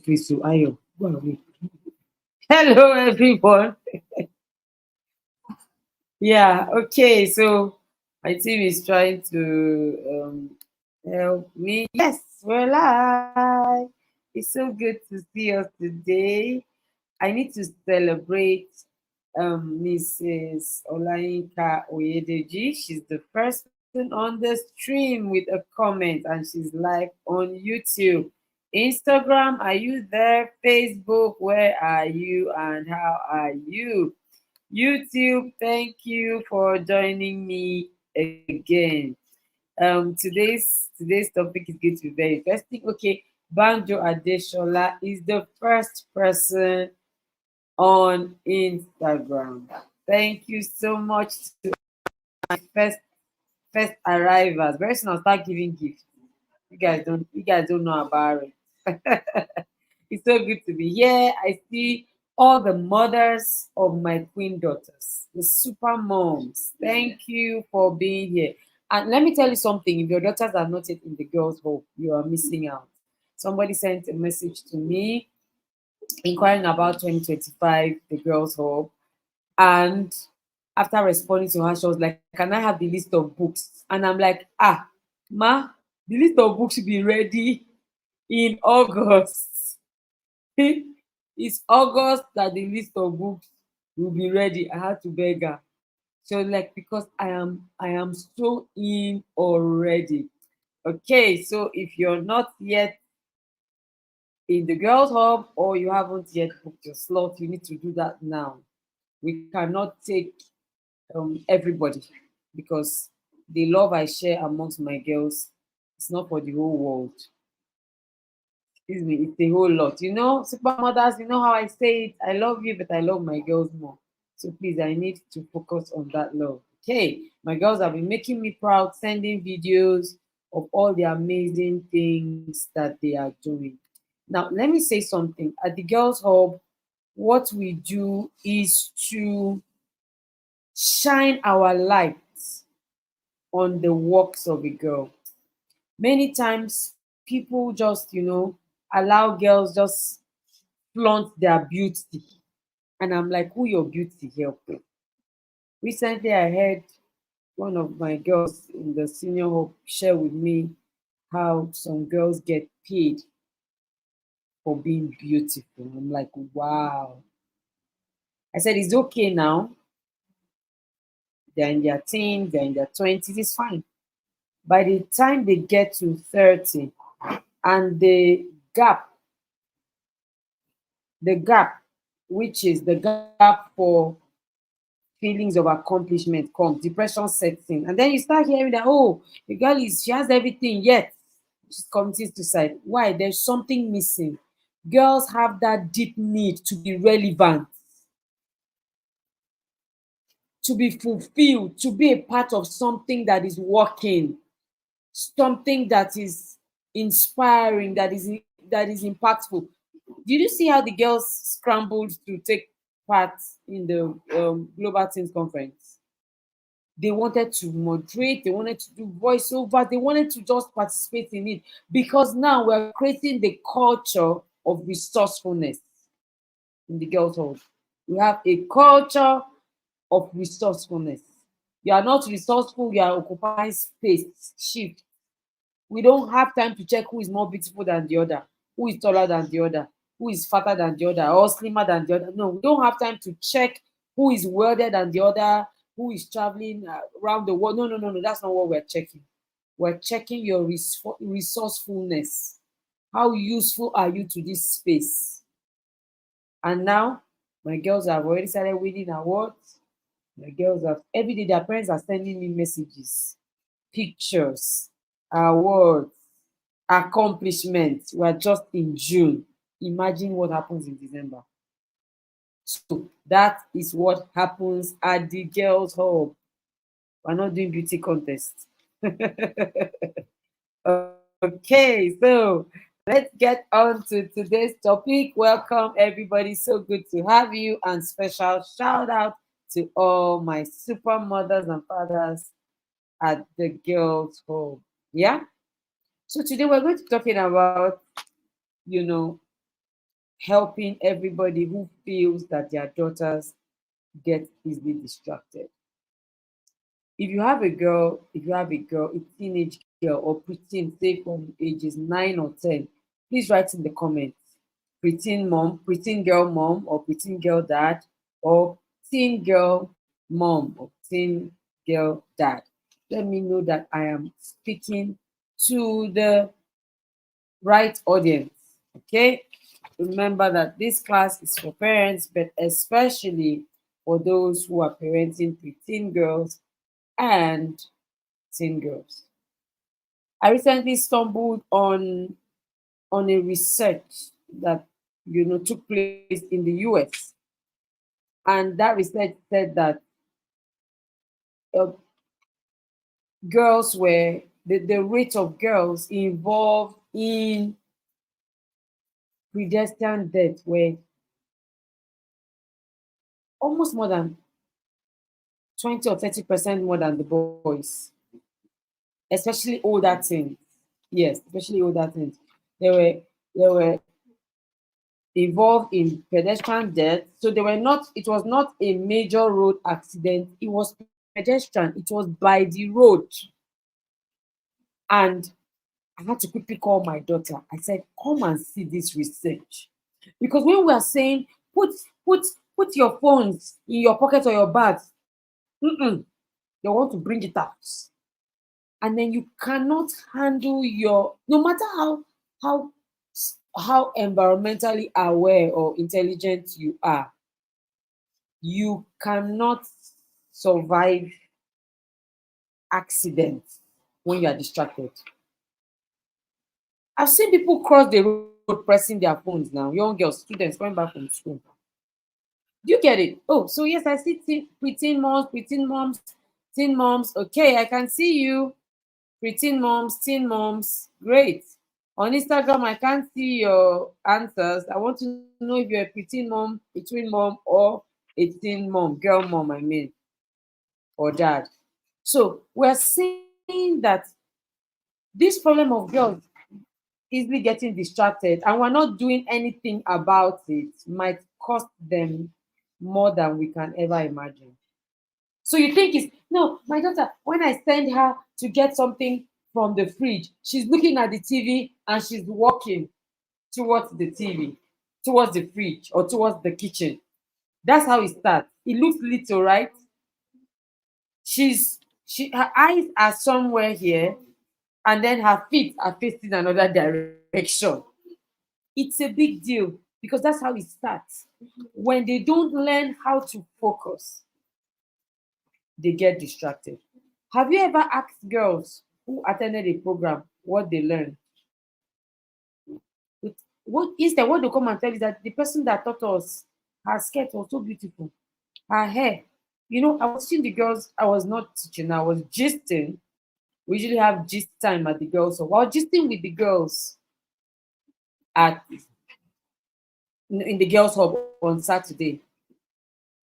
please, so Ayo, go away. Hello, everyone. Yeah, okay. So my team is trying to help me. Yes, we're live. It's so good to see us today. I need to celebrate Mrs. Olayinka Oyedeji. She's the first person on the stream with a comment, and she's live on YouTube. Instagram, are you there? Facebook, where are you and how are you? YouTube, thank you for joining me again. Today's topic is going to be very interesting. Okay, Banjo Adeshola is the first person on Instagram. Thank you so much to my first arrivals. Very soon I'll start giving gifts. You guys don't know about it. It's so good to be here. I see all the mothers of my queen daughters, the super moms. Thank you for being here. And let me tell you something, if your daughters are not yet in the girls' home, you are missing out. Somebody sent a message to me inquiring about 2025, the girls' home. And after responding to her, she was like, "Can I have the list of books?" And I'm like, Ma, the list of books should be ready in August. It's August that the list of books will be ready. I had to beg her. So like, because I am so in already. Okay, so if you're not yet in the girls' hub or you haven't yet booked your slot, you need to do that now. We cannot take everybody because the love I share amongst my girls is not for the whole world. Excuse me, it's a whole lot. Super mothers, you know how I say it. I love you, but I love my girls more. So please, I need to focus on that love. Okay, my girls have been making me proud, sending videos of all the amazing things that they are doing. Now, let me say something. At the Girls Hub, what we do is to shine our lights on the works of a girl. Many times, people just, allow girls just flaunt their beauty. And I'm like, who your beauty helping? Recently, I heard one of my girls in the senior hub share with me how some girls get paid for being beautiful. I'm like, wow. I said, it's okay now. They're in their teens, they're in their 20s, it's fine. By the time they get to 30 and gap, the gap, which is the gap for feelings of accomplishment comes, depression sets in. And then you start hearing that, oh, the girl she has everything, yet she's committing suicide. Why? There's something missing. Girls have that deep need to be relevant, to be fulfilled, to be a part of something that is working, something that is inspiring, that is impactful. Did you see how the girls scrambled to take part in the Global Teens Conference? They wanted to moderate, they wanted to do voiceover, they wanted to just participate in it because now we're creating the culture of resourcefulness in the girls' hall. We have a culture of resourcefulness. You are not resourceful, you are occupying space, shift. We don't have time to check who is more beautiful than the other, who is taller than the other, who is fatter than the other, or slimmer than the other. No, we don't have time to check who is wealthier than the other, who is traveling around the world. No, no, no, no. That's not what we're checking. We're checking your resourcefulness. How useful are you to this space? And now, my girls have already started winning awards. My girls have every day. Their parents are sending me messages, pictures, awards, accomplishments. We are just in June. Imagine what happens in December. So that is what happens at the girls' hub. We're not doing beauty contest. Okay, so let's get on to today's topic. Welcome, everybody. So good to have you, and special shout out to all my super mothers and fathers at the girls' home. Yeah. So today we're going to be talking about, you know, helping everybody who feels that their daughters get easily distracted. If you have a girl, a teenage girl or preteen, say from ages 9 or 10, please write in the comments. Preteen mom, preteen girl mom, or preteen girl dad, or teen girl mom, or teen girl dad. Let me know that I am speaking to the right audience. Okay. Remember that this class is for parents, but especially for those who are parenting preteen girls and teen girls. I recently stumbled on a research that took place in the US, and that research said that uh, girls were the rate of girls involved in pedestrian death were almost more than 20 or 30% more than the boys, especially older teens. Yes, especially older teens. They were involved in pedestrian death. So they were not. It was not a major road accident. It was pedestrian. It was by the road, and I had to quickly call my daughter. I said, "Come and see this research," because when we are saying put put put your phones in your pocket or your bag, mm-mm, they want to bring it out, and then you cannot handle your, no matter how how environmentally aware or intelligent you are, you cannot survive accidents when you are distracted. I've seen people cross the road pressing their phones now, young girls, students coming back from school. Do you get it? Oh, so yes, I see preteen moms, teen moms. Okay, I can see you. Preteen moms, teen moms. Great. On Instagram, I can't see your answers. I want to know if you're a preteen mom, between mom, or a teen mom, girl mom, I mean, or dad. So we're saying that this problem of girls easily getting distracted and we're not doing anything about it might cost them more than we can ever imagine. So you think it's no, my daughter, when I send her to get something from the fridge, she's looking at the TV and she's walking towards the TV, towards the fridge or towards the kitchen. That's how it starts. It looks little, right? Her eyes are somewhere here, and then her feet are facing another direction. It's a big deal because that's how it starts. When they don't learn how to focus, they get distracted. Have you ever asked girls who attended a program what they learned? What they come and tell you that the person that taught us, her skirt was so beautiful, her hair. I was teaching the girls. I was not teaching. I was gisting. We usually have gist time at the girls. So while gisting with the girls at in the girls' hub on Saturday,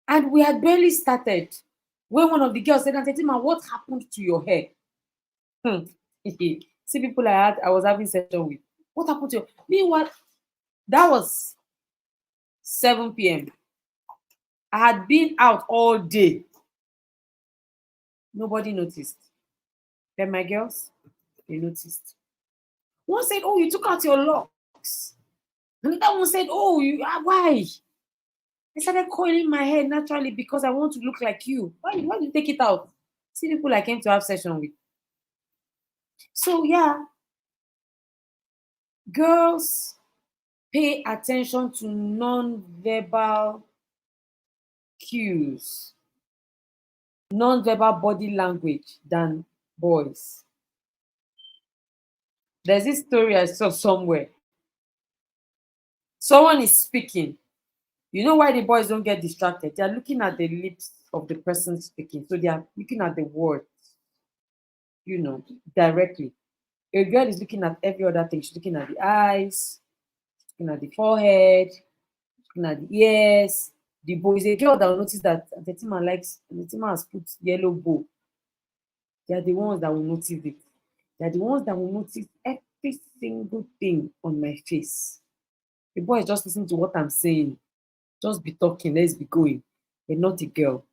and we had barely started when one of the girls said, "Etima, what happened to your hair?" Hmm. See people I was having session with. What happened to your? Meanwhile, that was 7 p.m. I had been out all day. Nobody noticed. Then my girls, they noticed. One said, "Oh, you took out your locks." Another one said, "Oh, why?" I started coiling my hair naturally because I want to look like you. Why do you take it out? See people I came to have session with. So yeah, girls pay attention to non-verbal cues, non-verbal body language than boys. There's this story I saw somewhere. Someone is speaking. You know why the boys don't get distracted? They are looking at the lips of the person speaking. So they are looking at the words, directly. A girl is looking at every other thing. She's looking at the eyes, looking at the forehead, looking at the ears. The bow is a girl that will notice that Fatima has put yellow bow. They are the ones that will notice it. They are the ones that will notice every single thing on my face. A boy is just listening to what I'm saying. Just be talking, let's be going. You're not a girl.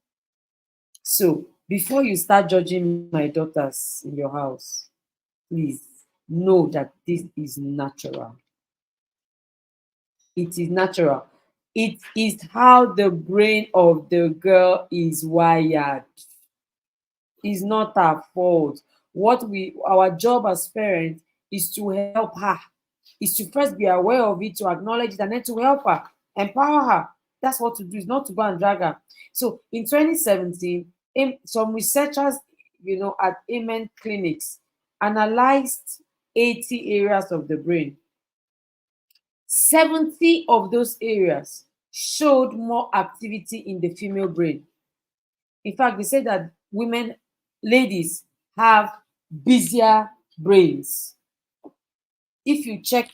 So before you start judging my daughters in your house, please know that this is natural. It is natural. It is how the brain of the girl is wired. It's not her fault. What we our job as parents is to help her, is to first be aware of it, to acknowledge it, and then to help her, empower her. That's what to do, is not to go and drag her. So in 2017, some researchers, at Amen clinics analyzed 80 areas of the brain. 70 of those areas showed more activity in the female brain. In fact, they say that ladies, have busier brains. If you take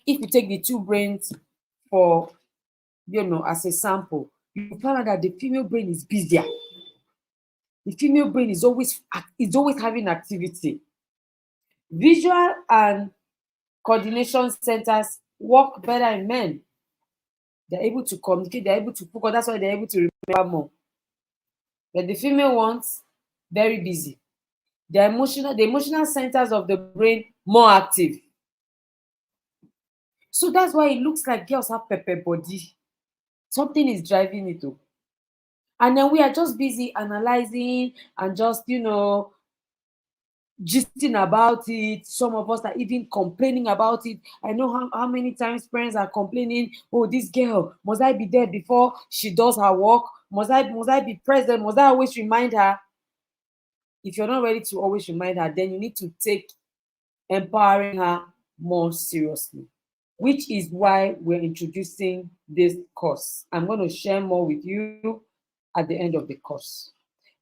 the two brains for, as a sample, you find out that the female brain is busier. The female brain is always having activity. Visual and coordination centers work better in men. They're able to communicate, they're able to focus, that's why they're able to remember more. But the female ones, very busy. The emotional centers of the brain, more active. So that's why it looks like girls have pepper body. Something is driving it up. And then we are just busy analyzing and just, gisting about it. Some of us are even complaining about it. I know how many times parents are complaining, oh, this girl, must I be there before she does her work? Must I be present? Must I always remind her? If you're not ready to always remind her, then you need to take empowering her more seriously, which is why we're introducing this course. I'm going to share more with you at the end of the course.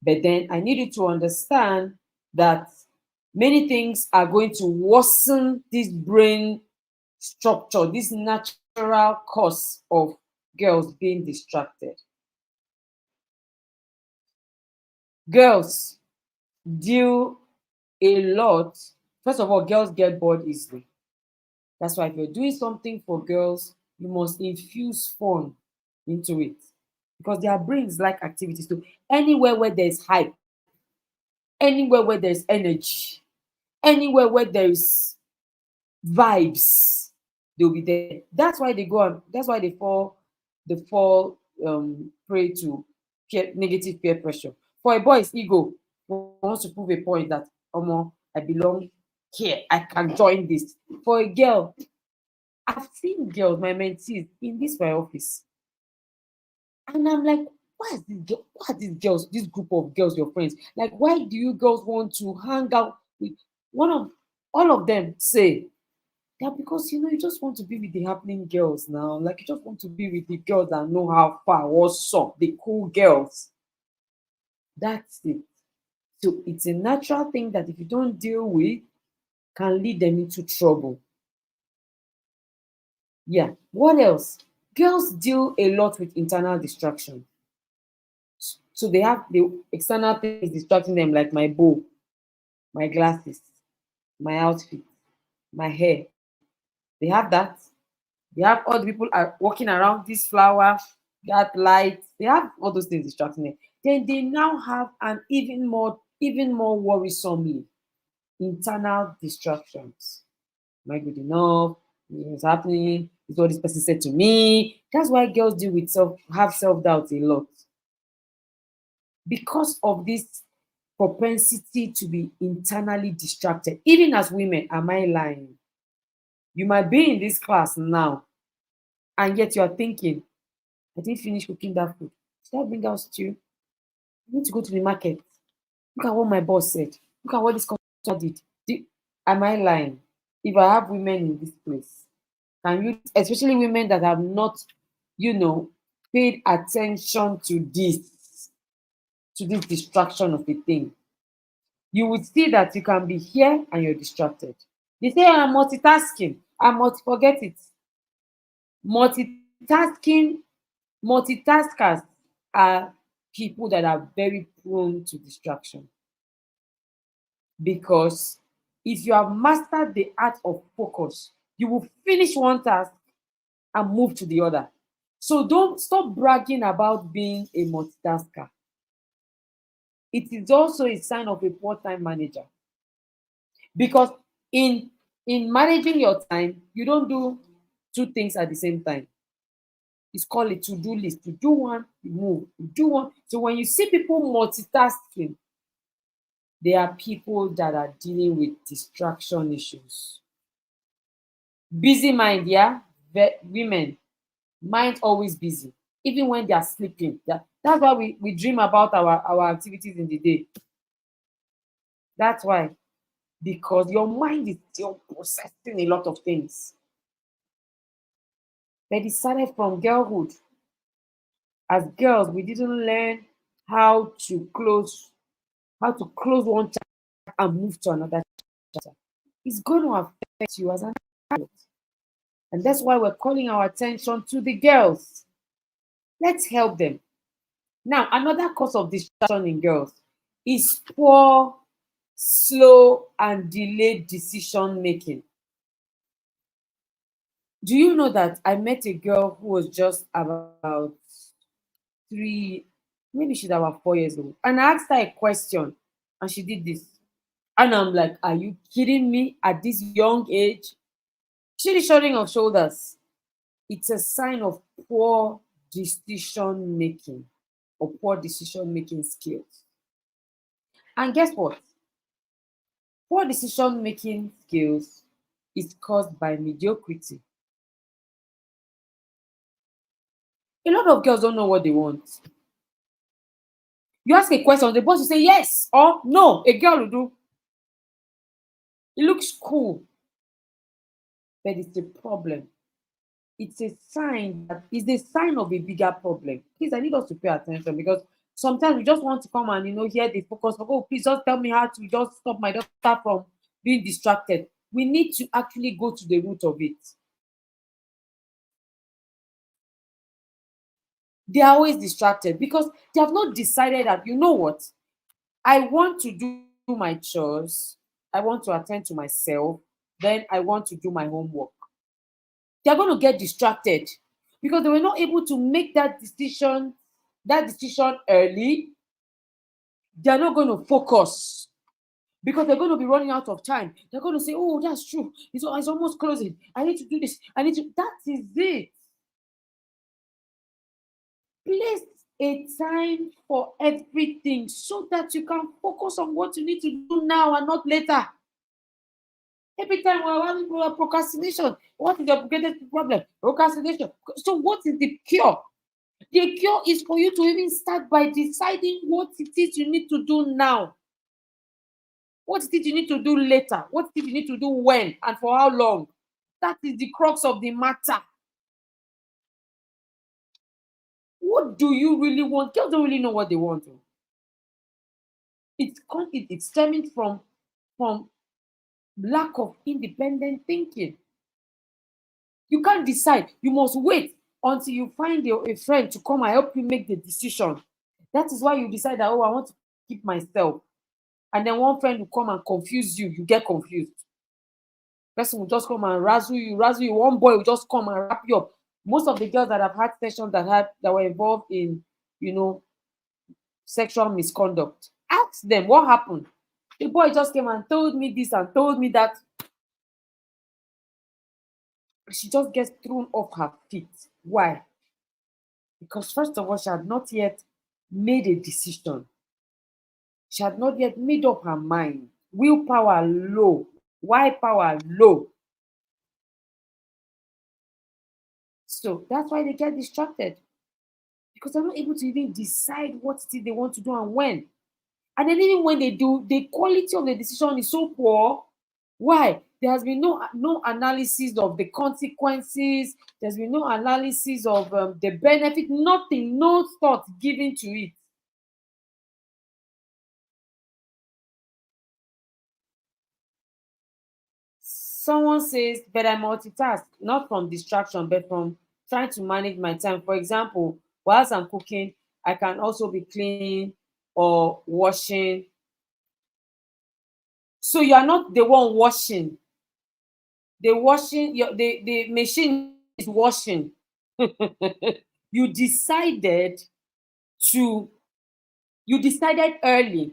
But then I need you to understand that many things are going to worsen this brain structure, this natural cause of girls being distracted. Girls deal a lot. First of all, girls get bored easily. That's why if you're doing something for girls, you must infuse fun into it, because their brains like activities too. Anywhere where there's hype, anywhere where there's energy, anywhere where there's vibes, they'll be there. That's why they go on. That's why they fall prey to negative peer pressure. For a boy's ego wants to prove a point that, I belong here. I can join this. For a girl, I've seen girls, my mentees, in this my office, and I'm like, why are these girls, this group of girls, your friends? Like, why do you girls want to hang out with one of all of them? Say, yeah, because you just want to be with the happening girls now. Like, you just want to be with the girls that know how far, what's up, the cool girls. That's it. So it's a natural thing that if you don't deal with, can lead them into trouble. Yeah. What else? Girls deal a lot with internal distraction. So they have the external things distracting them, like my bow, my glasses, my outfit, my hair. They have that. They have all the people are walking around this flower, that light. They have all those things distracting them. Then they now have an even more worrisomely internal distractions. Am I good enough? What's happening? Is what this person said to me? That's why girls deal with have self-doubt a lot. Because of this propensity to be internally distracted. Even as women, am I lying? You might be in this class now, and yet you are thinking, I didn't finish cooking that food. Should I bring out stew? I need to go to the market. Look at what my boss said. Look at what this customer did. Am I lying? If I have women in this place, can you, especially women that have not, paid attention to this distraction of a thing, you would see that you can be here and you're distracted. They say I'm multitasking. Forget it. Multitasking, multitaskers are people that are very prone to distraction. Because if you have mastered the art of focus, you will finish one task and move to the other. So don't stop bragging about being a multitasker. It is also a sign of a poor time manager, because in managing your time, you don't do two things at the same time. It's called a to-do list. You do one, you move. You do one. So when you see people multitasking, they are people that are dealing with distraction issues. Busy mind, yeah. Women, mind always busy, even when they are sleeping. That's why we dream about our activities in the day. That's why, because your mind is still processing a lot of things. But it started from girlhood. As girls, we didn't learn how to close one chapter and move to another chapter. It's going to affect you as an adult. And that's why we're calling our attention to the girls. Let's help them. Now, another cause of distraction in girls is poor, slow, and delayed decision making. Do you know that I met a girl who was just about three, maybe she's about 4 years old, and I asked her a question, and she did this. And I'm like, are you kidding me at this young age? She is shrugging of shoulders. It's a sign of poor decision making or poor decision making skills. And guess what? Poor decision making skills is caused by mediocrity. A lot of girls don't know what they want. You ask a question, the boss will say yes or no. A girl will do. It looks cool, but it's a problem. It's a sign that is the sign of a bigger problem. Please, I need us to pay attention, because sometimes we just want to come and hear the focus. Oh, please just tell me how to just stop my daughter from being distracted. We need to actually go to the root of it. They are always distracted because they have not decided that, you know what, I want to do my chores, I want to attend to myself, then I want to do my homework. They're going to get distracted because they were not able to make that decision early. They're not going to focus because they're going to be running out of time. They're going to say, oh, that's true, it's almost closing, I need to do this, I need to, that is it. Place a time for everything so that you can focus on what you need to do now and not later. Every time we're having procrastination. What is the greatest problem? Procrastination. So, what is the cure? The cure is for you to even start by deciding what it is you need to do now. What it is you need to do later. What it is you need to do when and for how long. That is the crux of the matter. What do you really want? Girls don't really know what they want. It's stemming from lack of independent thinking. You can't decide. You must wait until you find a friend to come and help you make the decision. That is why you decide that, oh, I want to keep myself. And then one friend will come and confuse you. You get confused. Person will just come and razzle you. One boy will just come and wrap you up. Most of the girls that have had sessions that were involved in, sexual misconduct, ask them what happened. The boy just came and told me this and told me that. She just gets thrown off her feet. Why? Because first of all, she had not yet made a decision. She had not yet made up her mind. Willpower low. Why power low? So that's why they get distracted. Because they're not able to even decide what it is they want to do and when. And then even when they do, the quality of the decision is so poor. Why? There has been no analysis of the consequences. There's been no analysis of the benefit. Nothing, no thought given to it. Someone says, but I multitask, not from distraction, but from trying to manage my time. For example, whilst I'm cooking, I can also be cleaning or washing. So you are not the one washing. The machine washing. you decided to, you decided early.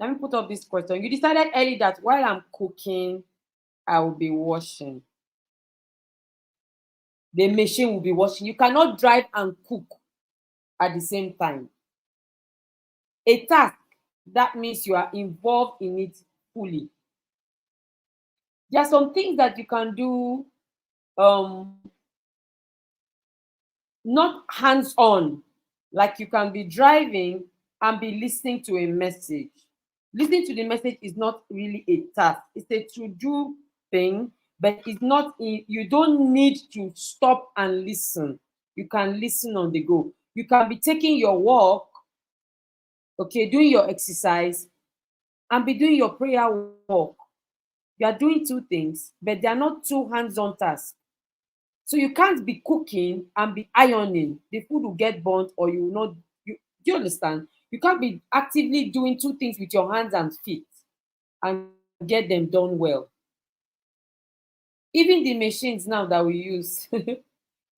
Let me put up this question. You decided early that while I'm cooking, I will be washing. The machine will be washing. You cannot drive and cook at the same time. A task, that means you are involved in it fully. There are some things that you can do, um, not hands-on. Like you can be driving and be listening to a message. Listening to the message is not really a task. It's a to-do thing, but it's not. You don't need to stop and listen. You can listen on the go. You can be taking your walk, okay, doing your exercise, and be doing your prayer walk. You are doing two things, but they are not two hands-on tasks. So you can't be cooking and be ironing. The food will get burnt, or you will not. You, do you understand? You can't be actively doing two things with your hands and feet and get them done well. Even the machines now that we use, if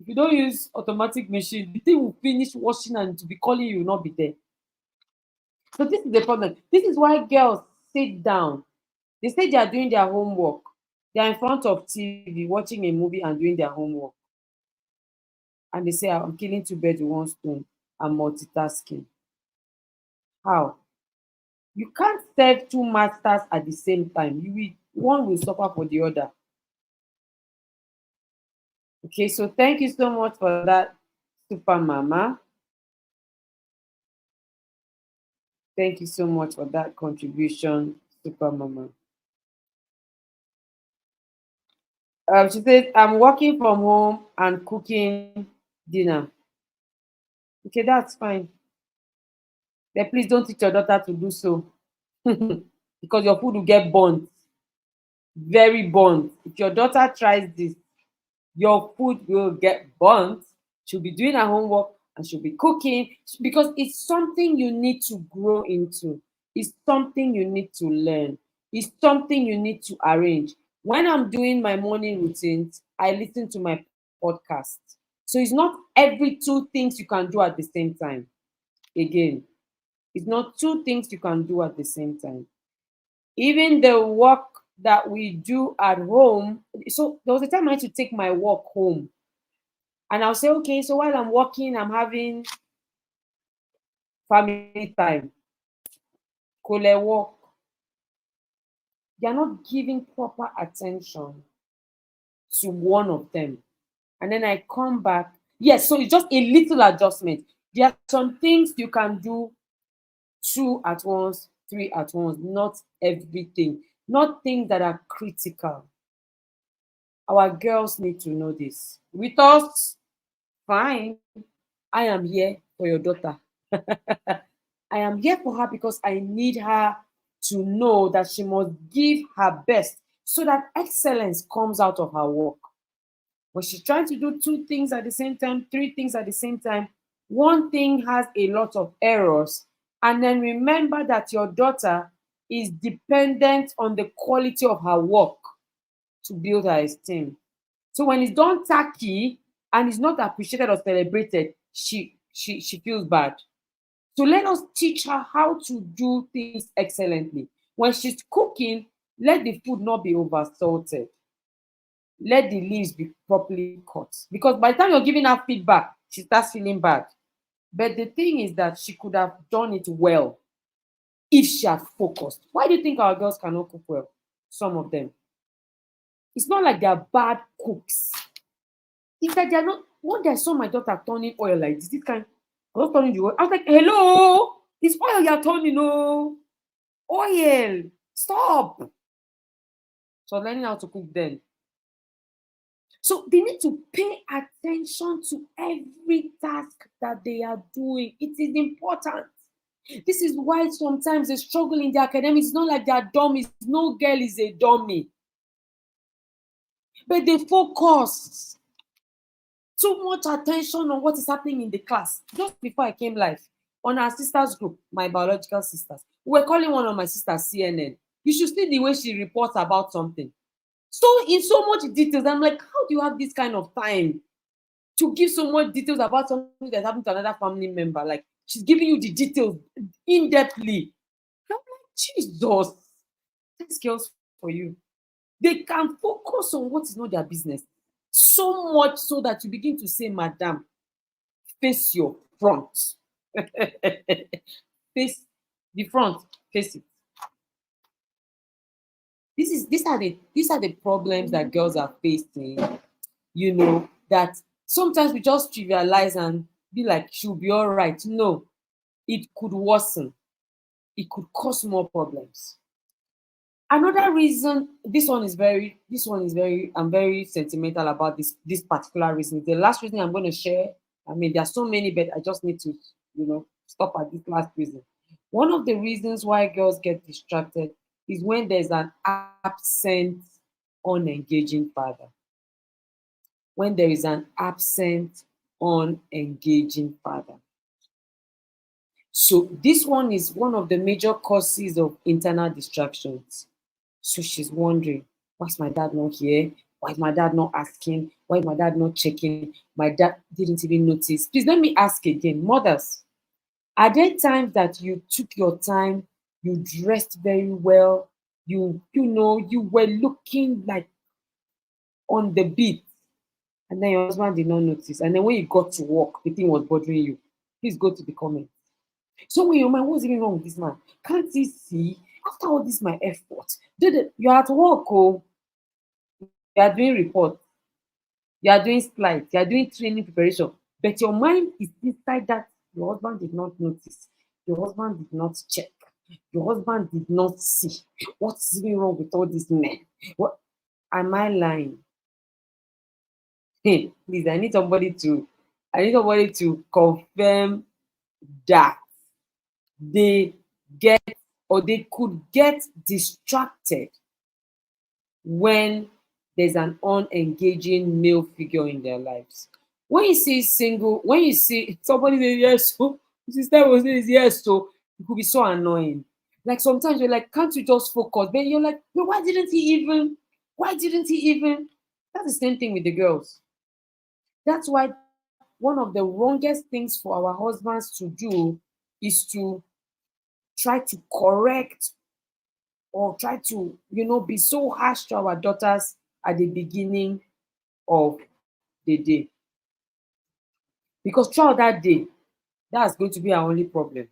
you don't use automatic machine, the thing will finish washing and to be calling you will not be there. So this is the problem. This is why girls sit down. They say they are doing their homework. They are in front of TV watching a movie and doing their homework. And they say, I'm killing two birds with one stone. I'm multitasking. How? You can't serve two masters at the same time. One will suffer for the other. Okay, so thank you so much for that, Super Mama. Thank you so much for that contribution, Super Mama. She says, I'm working from home and cooking dinner. Okay, that's fine. But please don't teach your daughter to do so. Because your food will get burnt. Very burnt. If your daughter tries this, your food will get burnt. She'll be doing her homework and she'll be cooking, because it's something you need to grow into. It's something you need to learn. It's something you need to arrange. When I'm doing my morning routines, I listen to my podcast. So it's not every two things you can do at the same time. Again, it's not two things you can do at the same time. Even the work that we do at home. So there was a time I had to take my work home. And I'll say, okay, so while I'm working, I'm having family time. Kole work. They're not giving proper attention to one of them. And then I come back. Yes, so it's just a little adjustment. There are some things you can do two at once, three at once, not everything, not things that are critical. Our girls need to know this. With us, fine. I am here for your daughter. I am here for her because I need her to know that she must give her best so that excellence comes out of her work. But she's trying to do two things at the same time, three things at the same time. One thing has a lot of errors. And then remember that your daughter is dependent on the quality of her work to build her esteem. So when it's done tacky and it's not appreciated or celebrated, she feels bad. So let us teach her how to do things excellently. When she's cooking, let the food not be over salted. Let the leaves be properly cut. Because by the time you're giving her feedback, she starts feeling bad. But the thing is that she could have done it well if she had focused. Why do you think our girls cannot cook well? Some of them. It's not like they're bad cooks. It's that they're not. One day I saw my daughter turning oil like this kind. I was turning the oil. I was like, hello, it's oil you're turning, no. Oil. Stop. So learning how to cook then. So they need to pay attention to every task that they are doing. It is important. This is why sometimes they struggle in the academics. It's not like they are dummies. No girl is a dummy. But they focus too much attention on what is happening in the class. Just before I came live, on our sisters group, my biological sisters, we were calling one of my sisters CNN. You should see the way she reports about something. So in so much details, I'm like, how do you have this kind of time to give so much details about something that's happened to another family member? Like, she's giving you the details in depthly. I'm like, Jesus, these girls for you. They can focus on what is not their business. So much so that you begin to say, Madam, face your front. Face the front, face it. These are the problems that girls are facing, that sometimes we just trivialize and be like, she'll be all right. No, it could worsen. It could cause more problems. Another reason, this one is very I'm very sentimental about this particular reason. The last reason I'm going to share, I mean, there are so many, but I just need to, stop at this last reason. One of the reasons why girls get distracted is when there's an absent, unengaging father. When there is an absent, unengaging father. So this one is one of the major causes of internal distractions. So she's wondering, why is my dad not here? Why is my dad not asking? Why is my dad not checking? My dad didn't even notice. Please let me ask again, mothers, are there times that you took your time, you dressed very well, you were looking like on the beat, and then your husband did not notice? And then when you got to work, the thing was bothering you. Please go to the comment. So when your mind, what's even wrong with this man? Can't he see? After all this, my effort. You're at work, oh, you are doing report, you are doing slides, you are doing training preparation, but your mind is inside that your husband did not notice, your husband did not check, your husband did not see. What's even wrong with all these men? What am I lying? Hey, please, I need somebody to confirm that they get or they could get distracted when there's an unengaging male figure in their lives. When you see somebody say yes, so sister will say yes, so it could be so annoying. Like sometimes you're like, can't you just focus? But you're like, no, why didn't he even? Why didn't he even? That's the same thing with the girls. That's why one of the wrongest things for our husbands to do is to try to correct or try to, be so harsh to our daughters at the beginning of the day. Because throughout that day, that's going to be our only problem.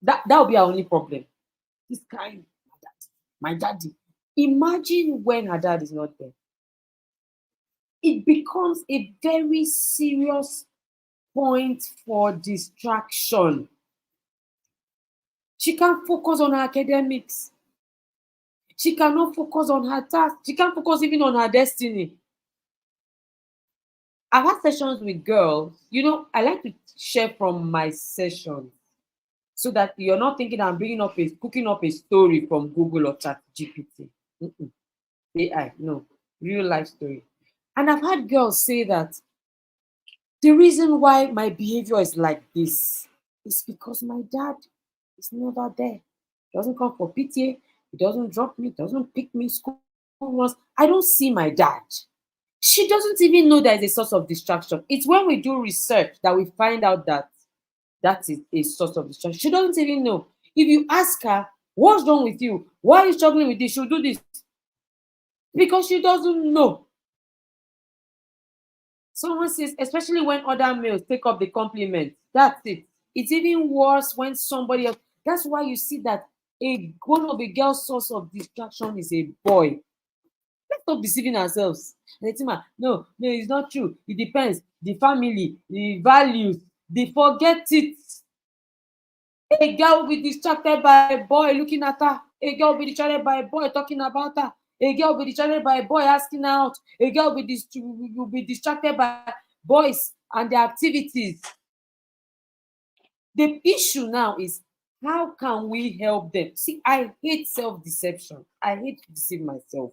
That will be our only problem. This kind, my daddy. Imagine when her dad is not there. It becomes a very serious point for distraction. She can't focus on her academics. She cannot focus on her task. She can't focus even on her destiny. I've had sessions with girls. I like to share from my sessions so that you're not thinking I'm cooking up a story from Google or Chat GPT. AI, no, real life story. And I've had girls say that the reason why my behavior is like this is because my dad is never there. He doesn't come for PTA. He doesn't drop me. Doesn't pick me school once. I don't see my dad. She doesn't even know there is a source of distraction. It's when we do research that we find out that that is a source of distraction. She doesn't even know. If you ask her, what's wrong with you? Why are you struggling with this? She'll do this. Because she doesn't know. Someone says, especially when other males take up the compliment, that's it. It's even worse when somebody else. That's why you see that one of the girl's source of distraction is a boy. Let's stop deceiving ourselves. Etima, no, it's not true. It depends. The family, the values, they forget it. A girl will be distracted by a boy looking at her. A girl will be distracted by a boy talking about her. A girl will be distracted by a boy asking her out. A girl will be distracted by boys and their activities. The issue now is, how can we help them? See, I hate self-deception. I hate to deceive myself.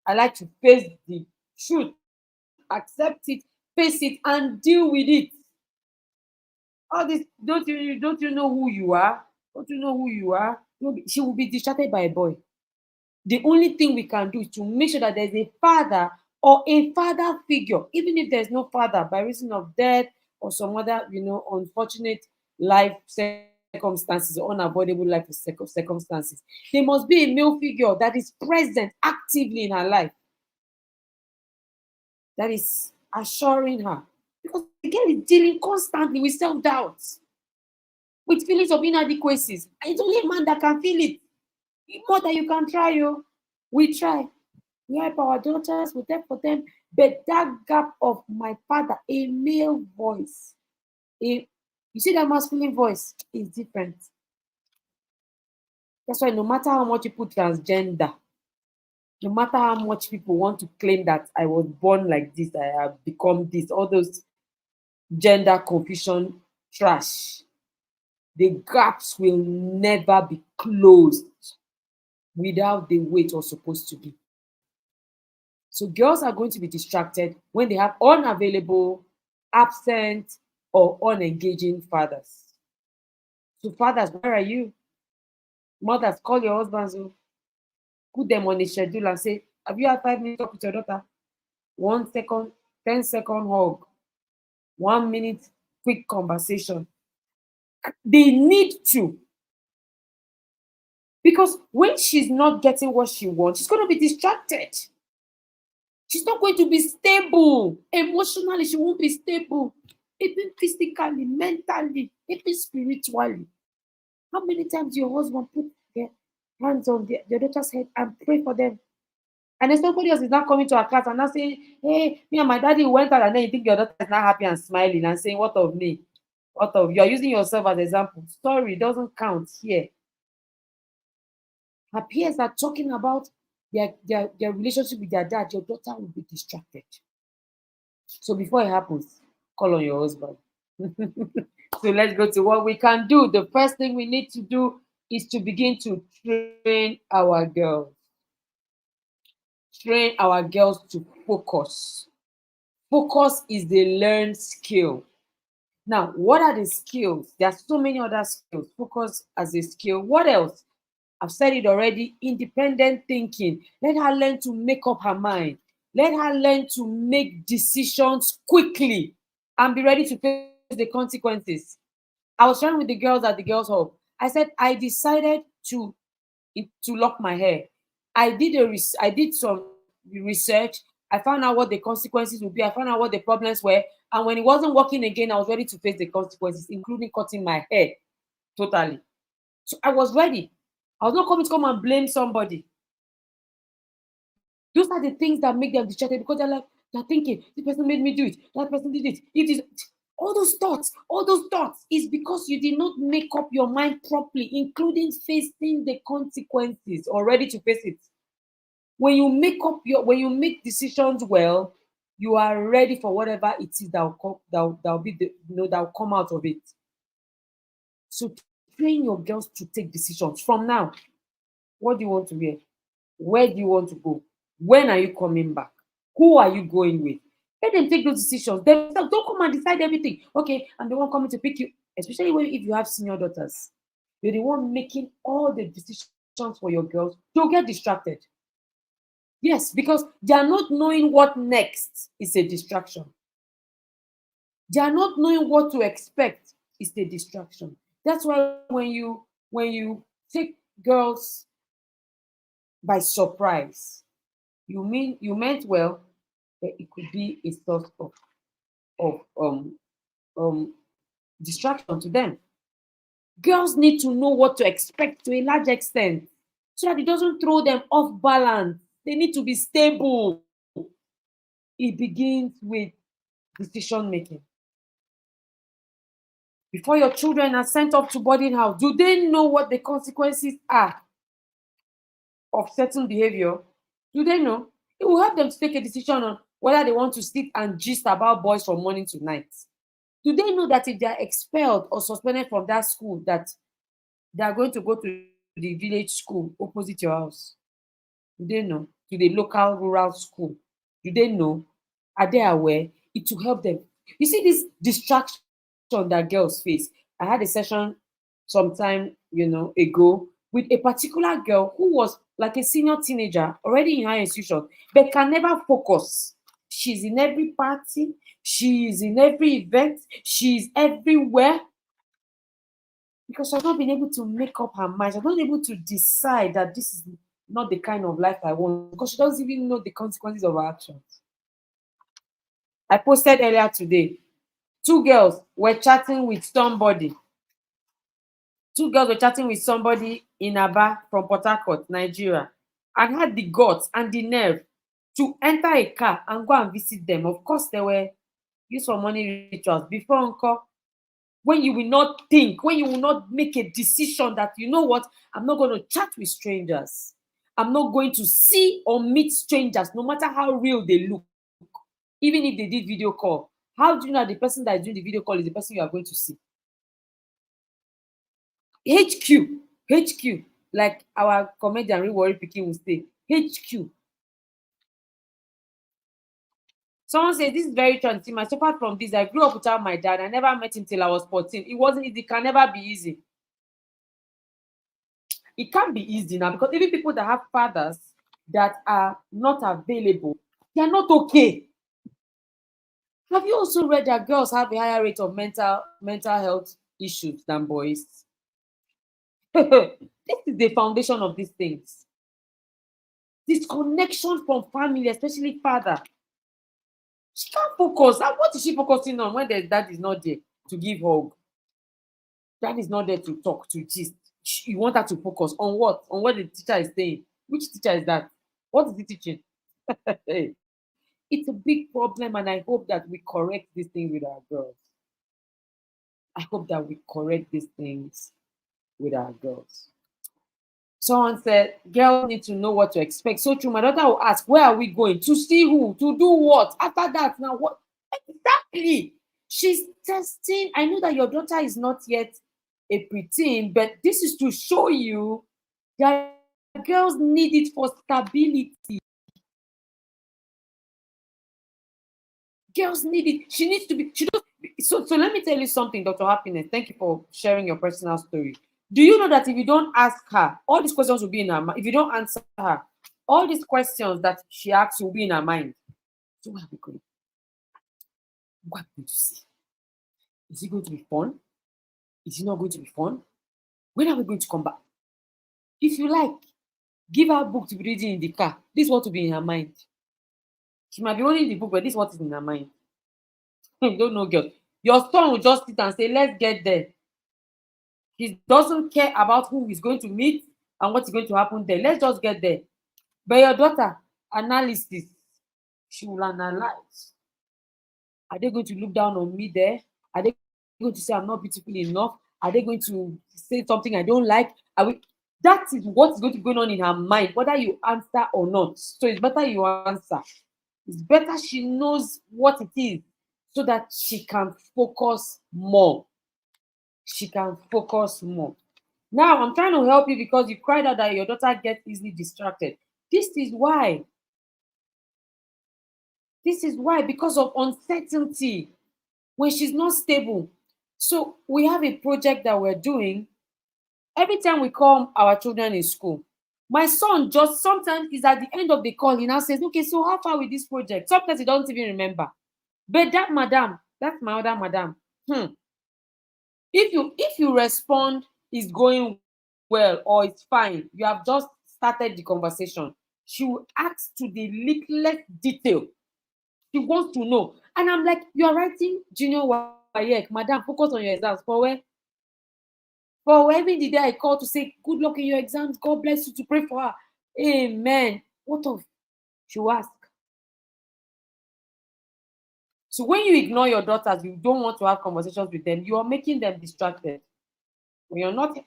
I like to face the truth, accept it, face it, and deal with it. All this, don't you know who you are? Don't you know who you are? She will be distracted by a boy. The only thing we can do is to make sure that there's a father or a father figure, even if there's no father by reason of death or some other, unfortunate life circumstances or unavoidable life circumstances. There must be a male figure that is present actively in her life, that is assuring her. Because the girl is dealing constantly with self-doubt, with feelings of inadequacies. And it's only a man that can feel it. More than you can try, you. We try. We help our daughters, we help for them. But that gap of my father, a male voice, you see that masculine voice is different. That's why no matter how much you put transgender, no matter how much people want to claim that I was born like this, I have become this, all those gender confusion trash, the gaps will never be closed without the way it was supposed to be. So girls are going to be distracted when they have unavailable, absent, or unengaging fathers. So fathers, where are you? Mothers, call your husbands, put them on a schedule and say, have you had 5 minutes talk with your daughter? 1 second, 10-second hug, 1 minute quick conversation. They need to. Because when she's not getting what she wants, she's going to be distracted. She's not going to be stable. Emotionally, she won't be stable. Even physically, mentally, even spiritually. How many times your husband put their hands on your daughter's head and pray for them? And then somebody else is not coming to our class and not saying, hey, me and my daddy went out, and then you think your daughter is not happy and smiling and saying, what of me? What of you? Are using yourself as an example. Sorry, it doesn't count here. Her peers are talking about their relationship with their dad. Your daughter will be distracted. So before it happens, call on your husband. So let's go to what we can do. The first thing we need to do is to begin to train our girls. Train our girls to focus. Focus is the learned skill. Now, what are the skills? There are so many other skills. Focus as a skill. What else? I've said it already. Independent thinking. Let her learn to make up her mind. Let her learn to make decisions quickly and be ready to face the consequences. I was sharing with the girls at the girls' hub. I said I decided to lock my hair. I did some research. I found out what the consequences would be. I found out what the problems were. And when it wasn't working again, I was ready to face the consequences, including cutting my hair totally. So I was ready. I was not coming to come and blame somebody. Those are the things that make them distracted, because they're thinking, this person made me do it, that person did it. It is all those thoughts is because you did not make up your mind properly, including facing the consequences or ready to face it. When you make decisions well, you are ready for whatever it is that'll be that'll come out of it. So train your girls to take decisions from now. What do you want to wear? Where do you want to go? When are you coming back? Who are you going with? Let them take those decisions themselves. Don't come and decide everything. Okay, I'm the one coming to pick you, especially if you have senior daughters. You're the one making all the decisions for your girls. Don't get distracted. Yes, because they are not knowing what next is a distraction. They are not knowing what to expect is a distraction. That's why when you take girls by surprise, you meant well, but it could be a source of distraction to them. Girls need to know what to expect to a large extent so that it doesn't throw them off balance. They need to be stable. It begins with decision making. Before your children are sent off to boarding house, do they know what the consequences are of certain behavior? Do they know? It will help them to take a decision on whether they want to sit and gist about boys from morning to night. Do they know that if they are expelled or suspended from that school, that they are going to go to the village school opposite your house? Do they know? To the local rural school? Do they know? Are they aware? It will help them. You see this distraction that girls face. I had a session sometime ago with a particular girl who was like a senior teenager, already in higher institution, but can never focus. She's in every party, she's in every event, she's everywhere because she's not been able to make up her mind. She's not able to decide that this is not the kind of life I want because she doesn't even know the consequences of her actions. I posted earlier today, two girls were chatting with somebody. Two girls were chatting with somebody in Aba from Port Harcourt, Nigeria, and had the guts and the nerve to enter a car and go and visit them. Of course, they were used for money rituals. Before Uncle, when you will not think, when you will not make a decision that, you know what, I'm not going to chat with strangers. I'm not going to see or meet strangers, no matter how real they look, even if they did video call. How do you know the person that is doing the video call is the person you are going to see? HQ, like our comedian Rewari Pikin will say, HQ. Someone says, this is very true. I suffered from this. I grew up without my dad. I never met him till I was 14. It wasn't easy. It can never be easy. It can't be easy now because even people that have fathers that are not available, they are not okay. Have you also read that girls have a higher rate of mental health issues than boys? This is the foundation of these things. Disconnection from family, especially father. She can't focus. And what is she focusing on when dad is not there to give hug? Dad is not there to talk, to gist. You want her to focus on what? On what the teacher is saying. Which teacher is that? What is he teaching? It's a big problem, and I hope that we correct this thing with our girls. I hope that we correct these things with our girls. Someone said, girls need to know what to expect. So true. My daughter will ask, where are we going? To see who? To do what? After that, now what? Exactly. She's testing. I know that your daughter is not yet a preteen, but this is to show you that girls need it for stability. Girls need it. She needs to be. She does. So let me tell you something, Dr. Happiness. Thank you for sharing your personal story. Do you know that if you don't ask her, all these questions will be in her mind. If you don't answer her, all these questions that she asks will be in her mind. So what are we going? What are we going to see? Is it going to be fun? Is it not going to be fun? When are we going to come back? If you like, give her a book to be reading in the car. This is what will be in her mind. She might be holding the book, but this is what is in her mind. You don't know, girl. Your son will just sit and say, let's get there. He doesn't care about who he's going to meet and what's going to happen there. Let's just get there. But your daughter, analysis, she will analyze. Are they going to look down on me there? Are they going to say I'm not beautiful enough? Are they going to say something I don't like? That is what's going to be going on in her mind, whether you answer or not. So it's better you answer. It's better she knows what it is so that she can focus more. She can focus more. Now, I'm trying to help you because you cried out that your daughter gets easily distracted. This is why. This is why, because of uncertainty, when she's not stable. So we have a project that we're doing. Every time we call our children in school, my son just sometimes is at the end of the call, he now says, okay, so how far with this project? Sometimes he doesn't even remember. But that madam, that's my other madam. If you respond, it's going well or it's fine, you have just started the conversation. She will ask to the littlest detail. She wants to know. And I'm like, you are writing junior WAEC, madam, focus on your exams. For every day I call to say, good luck in your exams, God bless you, to pray for her. Amen. What of? She will ask. So when you ignore your daughters, you don't want to have conversations with them, you are making them distracted. When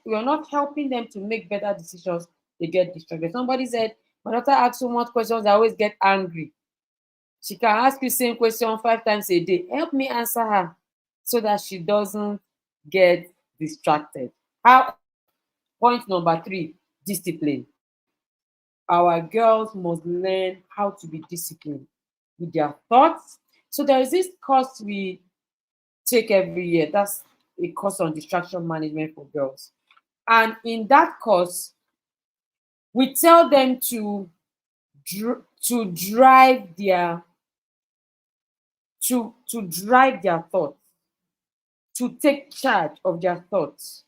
you're not helping them to make better decisions, they get distracted. Somebody said, my daughter asks so much questions, I always get angry. She can ask you the same question 5 times a day. Help me answer her so that she doesn't get distracted. Point number 3, discipline. Our girls must learn how to be disciplined with their thoughts. So there is this course we take every year. That's a course on distraction management for girls. And in that course, We tell them to drive their to drive their thoughts, to take charge of their thoughts.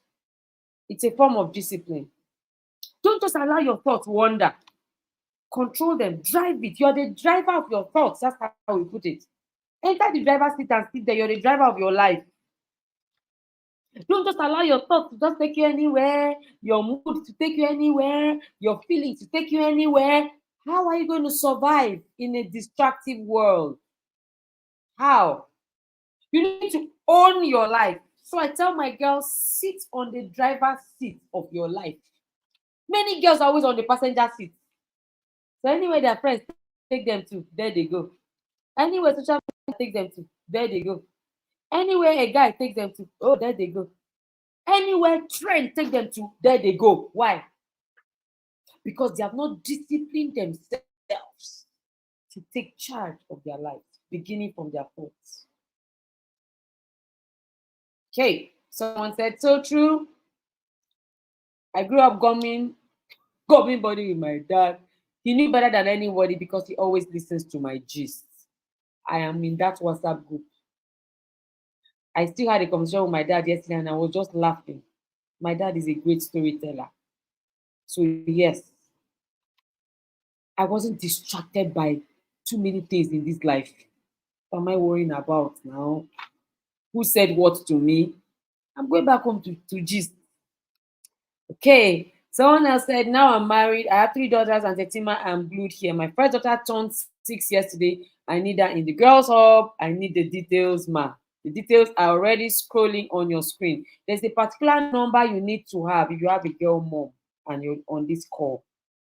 It's a form of discipline. Don't just allow your thoughts wander. Control them, drive it. You're the driver of your thoughts. That's how we put it. Enter the driver's seat and sit there. You're the driver of your life. Don't just allow your thoughts to just take you anywhere, your mood to take you anywhere, your feelings to take you anywhere. How are you going to survive in a distractive world? How? You need to own your life. So I tell my girls, sit on the driver's seat of your life. Many girls are always on the passenger seat. So anywhere their friends take them to, there they go. Anywhere social media take them to, there they go. Anywhere a guy takes them to, oh, there they go. Anywhere trend take them to, there they go. Why? Because they have not disciplined themselves to take charge of their lives, beginning from their thoughts. Okay, someone said, so true. I grew up gumming body with my dad. He knew better than anybody because he always listens to my gist. I am in that WhatsApp group. I still had a conversation with my dad yesterday and I was just laughing. My dad is a great storyteller. So, yes, I wasn't distracted by too many things in this life. What am I worrying about now? Who said what to me? I'm going back home to gist. Okay. Someone else said, now I'm married. I have 3 daughters and Etima I'm glued here. My first daughter turned 6 yesterday. I need her in the girls' hub. I need the details, ma. The details are already scrolling on your screen. There's a particular number you need to have if you have a girl mom and you're on this call.